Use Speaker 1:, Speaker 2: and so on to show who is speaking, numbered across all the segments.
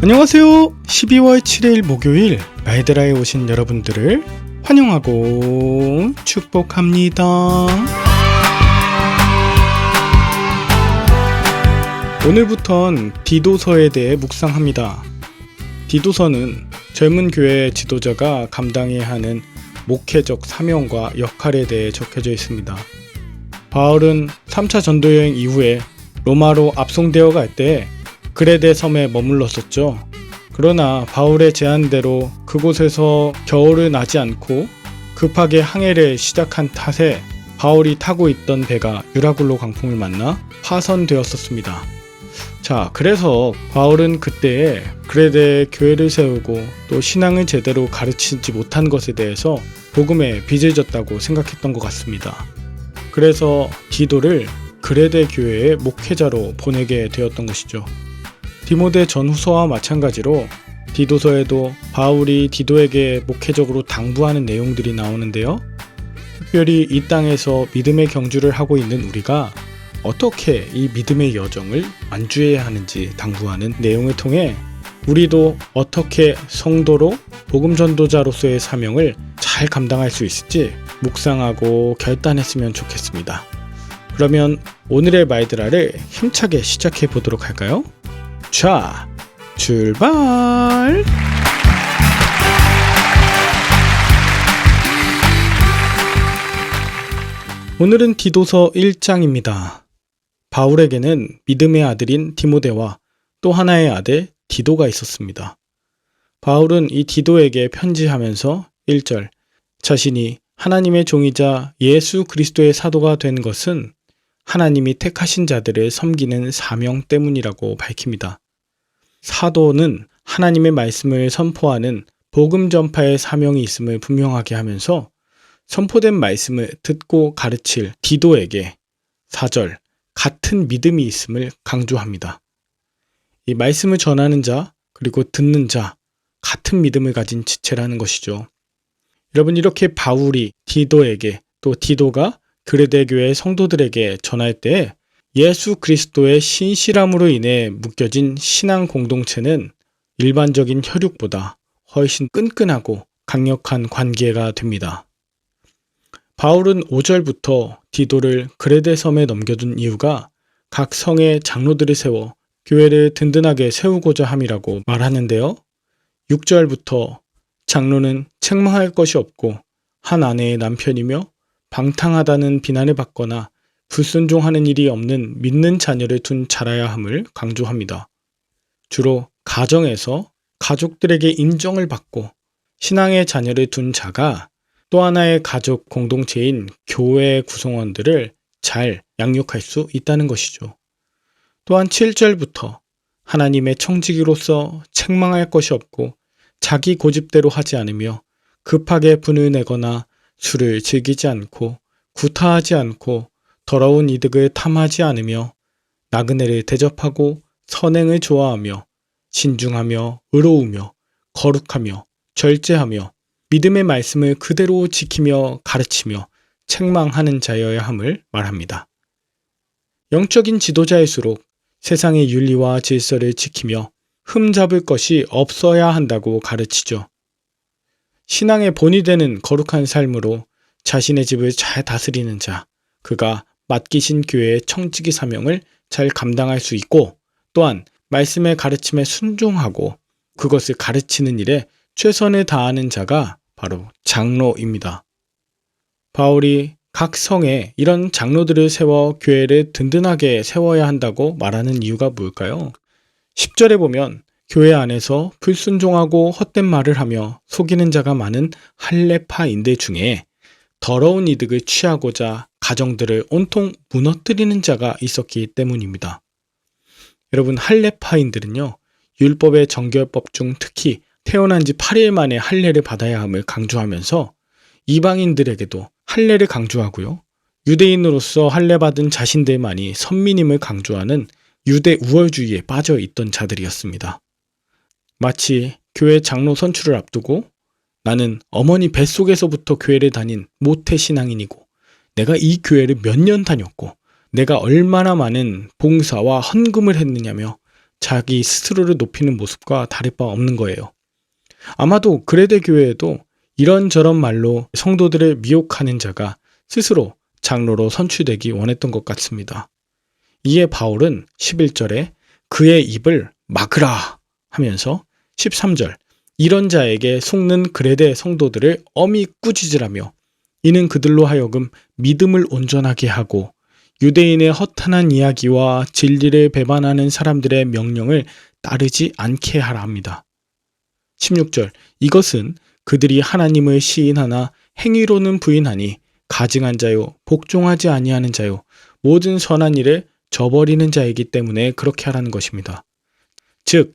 Speaker 1: 안녕하세요. 12월 7일 목요일 말드라에 오신 여러분들을 환영하고 축복합니다. 오늘부턴 디도서에 대해 묵상합니다. 디도서는 젊은 교회 지도자가 감당해야 하는 목회적 사명과 역할에 대해 적혀져 있습니다. 바울은 3차 전도여행 이후에 로마로 압송되어 갈 때 그레데 섬에 머물렀었죠. 그러나 바울의 제안대로 그곳에서 겨울을 나지 않고 급하게 항해를 시작한 탓에 바울이 타고 있던 배가 유라굴로 강풍을 만나 파선되었었습니다. 자, 그래서 바울은 그때에 그레데에 교회를 세우고 또 신앙을 제대로 가르치지 못한 것에 대해서 복음에 빚을 졌다고 생각했던 것 같습니다. 그래서 디도를 그레데 교회의 목회자로 보내게 되었던 것이죠. 디모데 전후서와 마찬가지로 디도서에도 바울이 디도에게 목회적으로 당부하는 내용들이 나오는데요. 특별히 이 땅에서 믿음의 경주를 하고 있는 우리가 어떻게 이 믿음의 여정을 완주해야 하는지 당부하는 내용을 통해 우리도 어떻게 성도로 복음 전도자로서의 사명을 잘 감당할 수 있을지 묵상하고 결단했으면 좋겠습니다. 그러면 오늘의 말드라를 힘차게 시작해 보도록 할까요? 자, 출발! 오늘은 디도서 1장입니다. 바울에게는 믿음의 아들인 디모데와 또 하나의 아들 디도가 있었습니다. 바울은 이 디도에게 편지하면서 1절, 자신이 하나님의 종이자 예수 그리스도의 사도가 된 것은 하나님이 택하신 자들을 섬기는 사명 때문이라고 밝힙니다. 사도는 하나님의 말씀을 선포하는 복음 전파의 사명이 있음을 분명하게 하면서 선포된 말씀을 듣고 가르칠 디도에게 4절, 같은 믿음이 있음을 강조합니다. 이 말씀을 전하는 자 그리고 듣는 자, 같은 믿음을 가진 지체라는 것이죠. 여러분, 이렇게 바울이 디도에게 또 디도가 그레데 교회 성도들에게 전할 때 예수 그리스도의 신실함으로 인해 묶여진 신앙 공동체는 일반적인 혈육보다 훨씬 끈끈하고 강력한 관계가 됩니다. 바울은 5절부터 디도를 그레데 섬에 넘겨둔 이유가 각 성의 장로들을 세워 교회를 든든하게 세우고자 함이라고 말하는데요. 6절부터 장로는 책망할 것이 없고 한 아내의 남편이며 방탕하다는 비난을 받거나 불순종하는 일이 없는 믿는 자녀를 둔 자라야 함을 강조합니다. 주로 가정에서 가족들에게 인정을 받고 신앙의 자녀를 둔 자가 또 하나의 가족 공동체인 교회의 구성원들을 잘 양육할 수 있다는 것이죠. 또한 7절부터 하나님의 청지기로서 책망할 것이 없고 자기 고집대로 하지 않으며 급하게 분을 내거나 술을 즐기지 않고 구타하지 않고 더러운 이득을 탐하지 않으며 나그네를 대접하고 선행을 좋아하며 신중하며 의로우며 거룩하며 절제하며 믿음의 말씀을 그대로 지키며 가르치며 책망하는 자여야 함을 말합니다. 영적인 지도자일수록 세상의 윤리와 질서를 지키며 흠잡을 것이 없어야 한다고 가르치죠. 신앙의 본이 되는 거룩한 삶으로 자신의 집을 잘 다스리는 자, 그가 맡기신 교회의 청지기 사명을 잘 감당할 수 있고 또한 말씀의 가르침에 순종하고 그것을 가르치는 일에 최선을 다하는 자가 바로 장로입니다. 바울이 각 성에 이런 장로들을 세워 교회를 든든하게 세워야 한다고 말하는 이유가 뭘까요? 10절에 보면 교회 안에서 불순종하고 헛된 말을 하며 속이는 자가 많은 할례파인들 중에 더러운 이득을 취하고자 가정들을 온통 무너뜨리는 자가 있었기 때문입니다. 여러분, 할례파인들은요, 율법의 정결법 중 특히 태어난 지 8일 만에 할례를 받아야 함을 강조하면서 이방인들에게도 할례를 강조하고요, 유대인으로서 할례 받은 자신들만이 선민임을 강조하는 유대 우월주의에 빠져 있던 자들이었습니다. 마치 교회 장로 선출을 앞두고 나는 어머니 뱃속에서부터 교회를 다닌 모태신앙인이고 내가 이 교회를 몇 년 다녔고 내가 얼마나 많은 봉사와 헌금을 했느냐며 자기 스스로를 높이는 모습과 다를 바 없는 거예요. 아마도 그레데 교회에도 이런저런 말로 성도들을 미혹하는 자가 스스로 장로로 선출되기 원했던 것 같습니다. 이에 바울은 11절에 그의 입을 막으라 하면서 13절 이런 자에게 속는 그레데 성도들을 엄히 꾸짖으라며 이는 그들로 하여금 믿음을 온전하게 하고 유대인의 허탄한 이야기와 진리를 배반하는 사람들의 명령을 따르지 않게 하라 합니다. 16절 이것은 그들이 하나님을 시인하나 행위로는 부인하니 가증한 자요 복종하지 아니하는 자요 모든 선한 일을 저버리는 자이기 때문에 그렇게 하라는 것입니다. 즉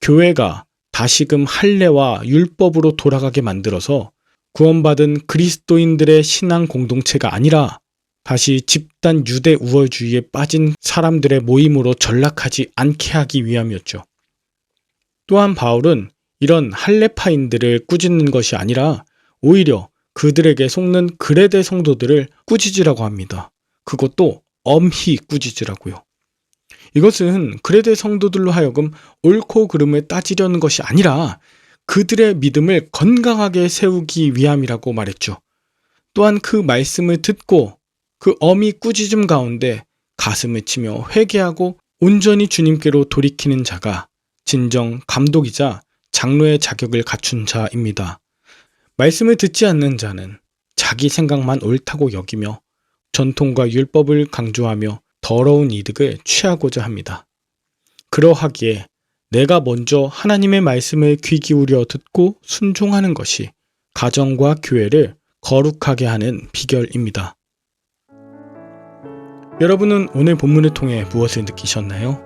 Speaker 1: 교회가 다시금 할례와 율법으로 돌아가게 만들어서 구원받은 그리스도인들의 신앙 공동체가 아니라 다시 집단 유대 우월주의에 빠진 사람들의 모임으로 전락하지 않게 하기 위함이었죠. 또한 바울은 이런 할례파인들을 꾸짖는 것이 아니라 오히려 그들에게 속는 그레데 성도들을 꾸짖으라고 합니다. 그것도 엄히 꾸짖으라고요. 이것은 그레데 성도들로 하여금 옳고 그름을 따지려는 것이 아니라 그들의 믿음을 건강하게 세우기 위함이라고 말했죠. 또한 그 말씀을 듣고 그 엄히 꾸짖음 가운데 가슴을 치며 회개하고 온전히 주님께로 돌이키는 자가 진정 감독이자 장로의 자격을 갖춘 자입니다. 말씀을 듣지 않는 자는 자기 생각만 옳다고 여기며 전통과 율법을 강조하며 더러운 이득을 취하고자 합니다. 그러하기에 내가 먼저 하나님의 말씀을 귀 기울여 듣고 순종하는 것이 가정과 교회를 거룩하게 하는 비결입니다. 여러분은 오늘 본문을 통해 무엇을 느끼셨나요?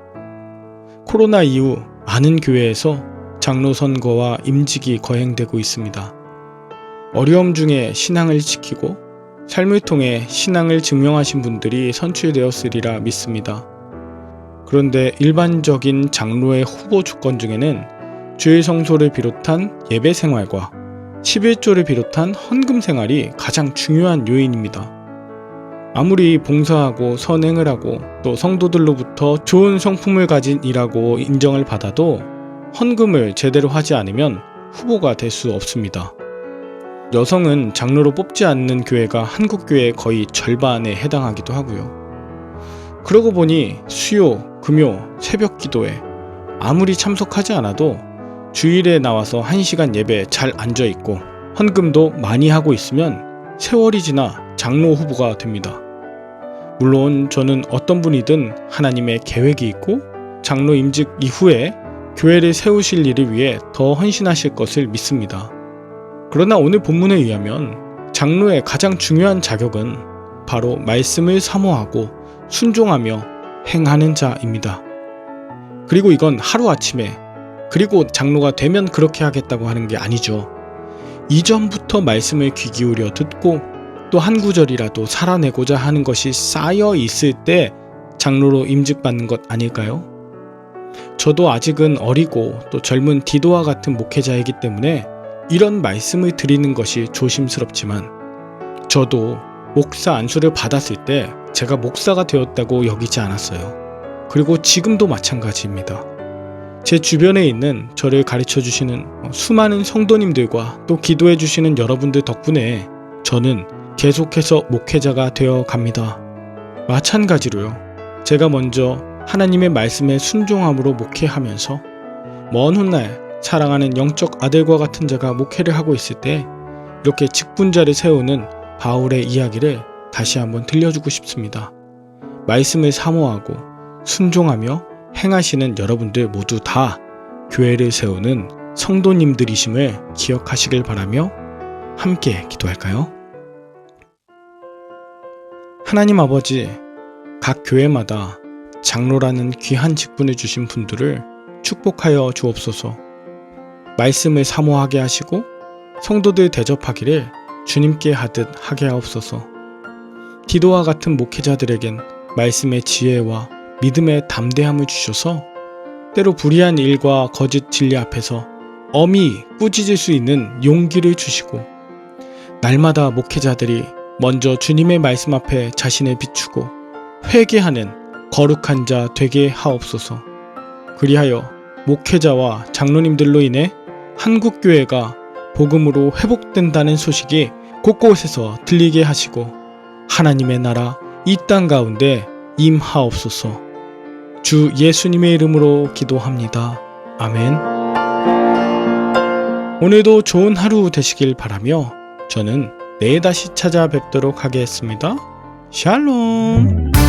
Speaker 1: 코로나 이후 많은 교회에서 장로 선거와 임직이 거행되고 있습니다. 어려움 중에 신앙을 지키고 삶을 통해 신앙을 증명하신 분들이 선출되었으리라 믿습니다. 그런데 일반적인 장로의 후보 조건 중에는 주일 성소를 비롯한 예배 생활과 11조를 비롯한 헌금 생활이 가장 중요한 요인입니다. 아무리 봉사하고 선행을 하고 또 성도들로부터 좋은 성품을 가진 이라고 인정을 받아도 헌금을 제대로 하지 않으면 후보가 될 수 없습니다. 여성은 장로로 뽑지 않는 교회가 한국 교회의 거의 절반에 해당하기도 하고요. 그러고 보니 수요, 금요, 새벽 기도에 아무리 참석하지 않아도 주일에 나와서 1시간 예배에 잘 앉아있고 헌금도 많이 하고 있으면 세월이 지나 장로 후보가 됩니다. 물론 저는 어떤 분이든 하나님의 계획이 있고 장로 임직 이후에 교회를 세우실 일을 위해 더 헌신하실 것을 믿습니다. 그러나 오늘 본문에 의하면 장로의 가장 중요한 자격은 바로 말씀을 사모하고 순종하며 행하는 자입니다. 그리고 이건 하루아침에 그리고 장로가 되면 그렇게 하겠다고 하는 게 아니죠. 이전부터 말씀을 귀 기울여 듣고 또 한 구절이라도 살아내고자 하는 것이 쌓여 있을 때 장로로 임직받는 것 아닐까요? 저도 아직은 어리고 또 젊은 디도와 같은 목회자이기 때문에 이런 말씀을 드리는 것이 조심스럽지만 저도 목사 안수를 받았을 때 제가 목사가 되었다고 여기지 않았어요. 그리고 지금도 마찬가지입니다. 제 주변에 있는 저를 가르쳐 주시는 수많은 성도님들과 또 기도해 주시는 여러분들 덕분에 저는 계속해서 목회자가 되어 갑니다. 마찬가지로요. 제가 먼저 하나님의 말씀에 순종함으로 목회하면서 먼 훗날 사랑하는 영적 아들과 같은 자가 목회를 하고 있을 때 이렇게 직분자를 세우는 바울의 이야기를 다시 한번 들려주고 싶습니다. 말씀을 사모하고 순종하며 행하시는 여러분들 모두 다 교회를 세우는 성도님들이심을 기억하시길 바라며 함께 기도할까요? 하나님 아버지, 각 교회마다 장로라는 귀한 직분을 주신 분들을 축복하여 주옵소서. 말씀을 사모하게 하시고 성도들 대접하기를 주님께 하듯 하게 하옵소서. 디도와 같은 목회자들에겐 말씀의 지혜와 믿음의 담대함을 주셔서 때로 불의한 일과 거짓 진리 앞에서 엄히 꾸짖을 수 있는 용기를 주시고 날마다 목회자들이 먼저 주님의 말씀 앞에 자신을 비추고 회개하는 거룩한 자 되게 하옵소서. 그리하여 목회자와 장로님들로 인해 한국교회가 복음으로 회복된다는 소식이 곳곳에서 들리게 하시고 하나님의 나라 이 땅 가운데 임하옵소서. 주 예수님의 이름으로 기도합니다. 아멘. 오늘도 좋은 하루 되시길 바라며 저는 내일 다시 찾아뵙도록 하겠습니다. 샬롬.